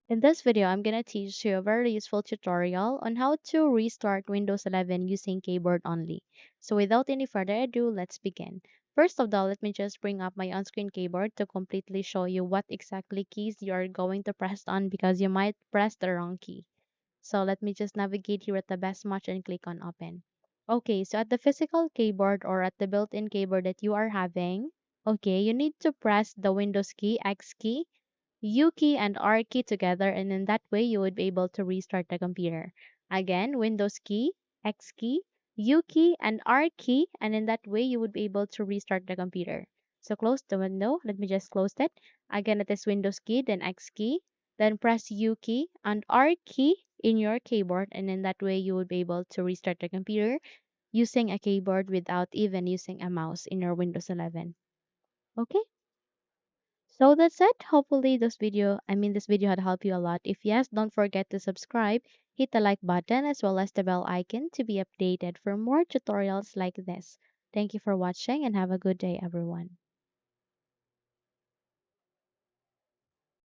In this video, I'm gonna teach you a very useful tutorial on how to restart Windows 11 using keyboard only. So without any further ado, let's begin. First of all, let me just bring up my on-screen keyboard to completely show you what exactly keys you are going to press on because you might press the wrong key. So let me just navigate here at the best match and click on open. Okay, so at the physical keyboard or at the built-in keyboard that you are having, okay, you need to press the Windows key, X key, U key and R key together, and in that way you would be able to restart the computer. Again, Windows key, X key, U key and R key, and in that way you would be able to restart the computer. So close the window. Let me just close that. Again, it is Windows key, then X key, then press U key and R key in your keyboard, and in that way you would be able to restart the computer using a keyboard without even using a mouse in your Windows 11. Okay? So that's it. Hopefully this video had helped you a lot. If yes, don't forget to subscribe, hit the like button as well as the bell icon to be updated for more tutorials like this. Thank you for watching and have a good day everyone.